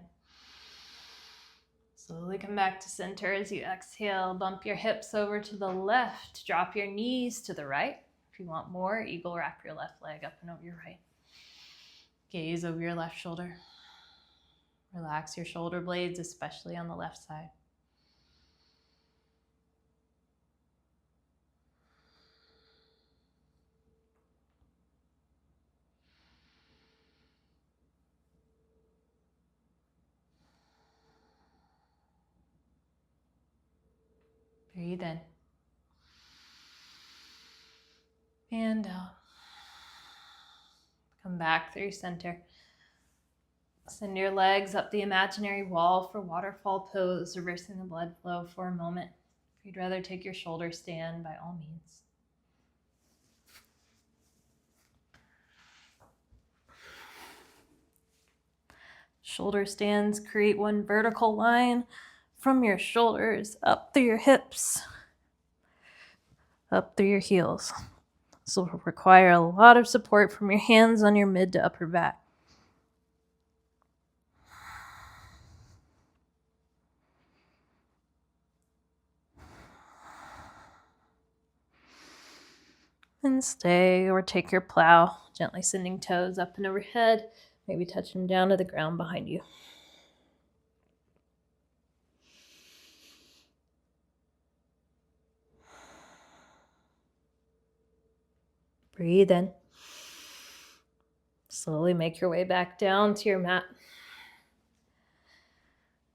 Slowly come back to center as you exhale. Bump your hips over to the left. Drop your knees to the right. If you want more, eagle wrap your left leg up and over your right. Gaze over your left shoulder. Relax your shoulder blades, especially on the left side. Breathe in. And out. Come back through center. Send your legs up the imaginary wall for waterfall pose, reversing the blood flow for a moment. If you'd rather take your shoulder stand, by all means. Shoulder stands create one vertical line from your shoulders up through your hips, up through your heels. This will require a lot of support from your hands on your mid to upper back. And stay or take your plow, gently sending toes up and overhead. Maybe touch them down to the ground behind you. Breathe in. Slowly make your way back down to your mat.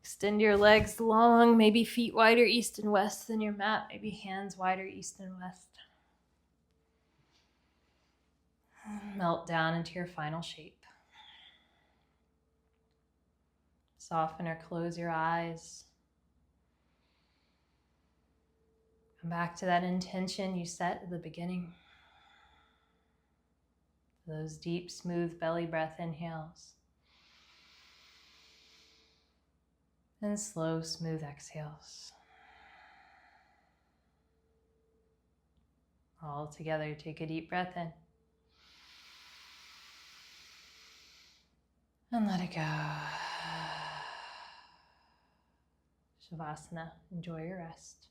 Extend your legs long, maybe feet wider east and west than your mat, maybe hands wider east and west. Melt down into your final shape. Soften or close your eyes. Come back to that intention you set at the beginning. Those deep, smooth belly breath inhales. And slow, smooth exhales. All together, take a deep breath in. And let it go. Shavasana. Enjoy your rest.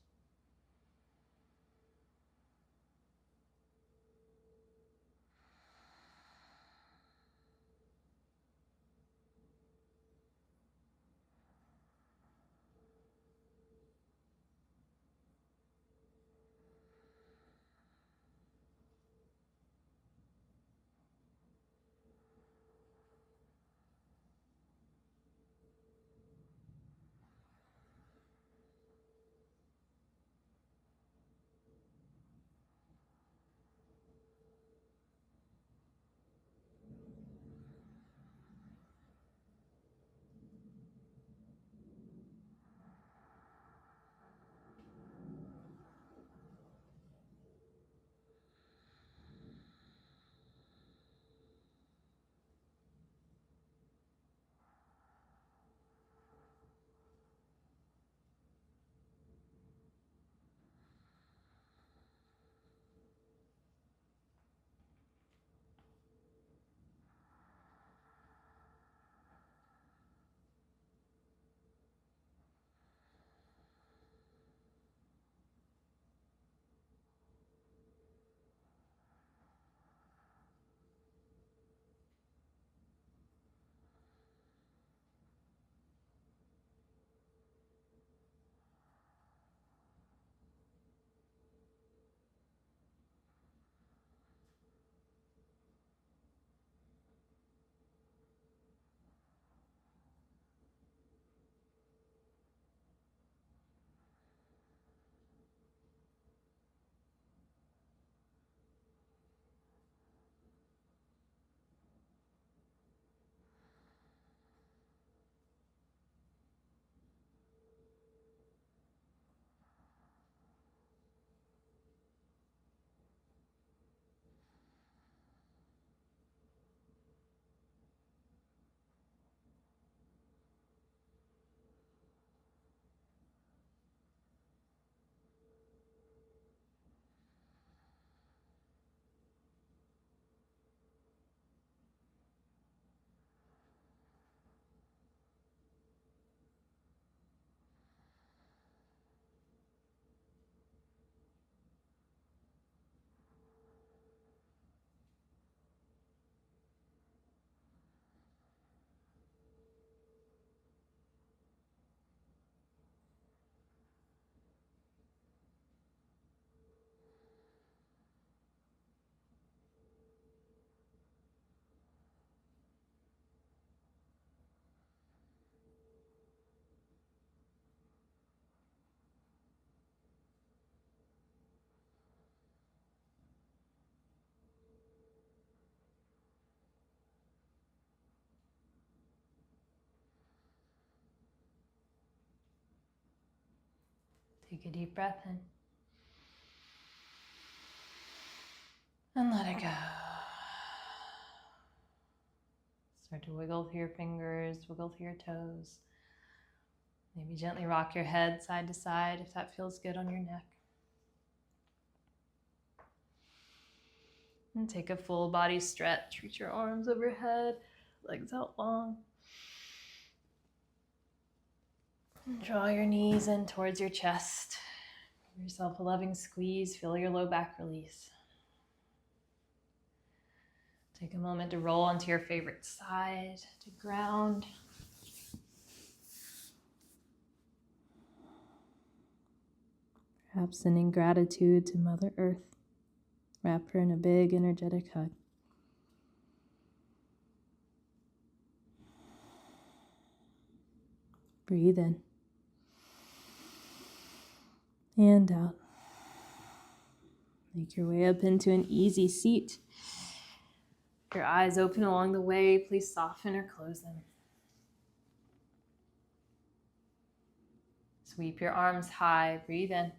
Take a deep breath in. And let it go. Start to wiggle through your fingers, wiggle through your toes. Maybe gently rock your head side to side if that feels good on your neck. And take a full body stretch. Reach your arms overhead, legs out long. And draw your knees in towards your chest. Give yourself a loving squeeze. Feel your low back release. Take a moment to roll onto your favorite side, to ground. Perhaps sending gratitude to Mother Earth. Wrap her in a big energetic hug. Breathe in. And out. Make your way up into an easy seat. Your eyes open along the way. Please soften or close them. Sweep your arms high. Breathe in.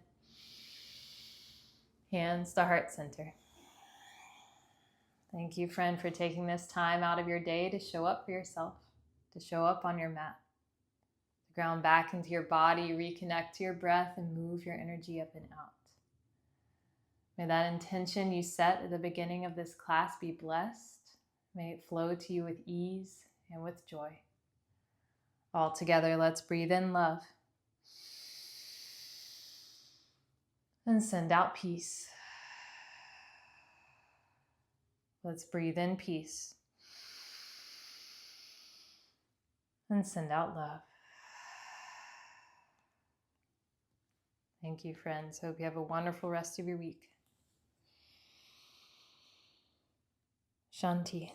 Hands to heart center. Thank you, friend, for taking this time out of your day to show up for yourself, to show up on your mat, to ground back into your body, reconnect to your breath, and move your energy up and out. May that intention you set at the beginning of this class be blessed. May it flow to you with ease and with joy. All together, let's breathe in love. And send out peace. Let's breathe in peace. And send out love. Thank you, friends. Hope you have a wonderful rest of your week. Shanti.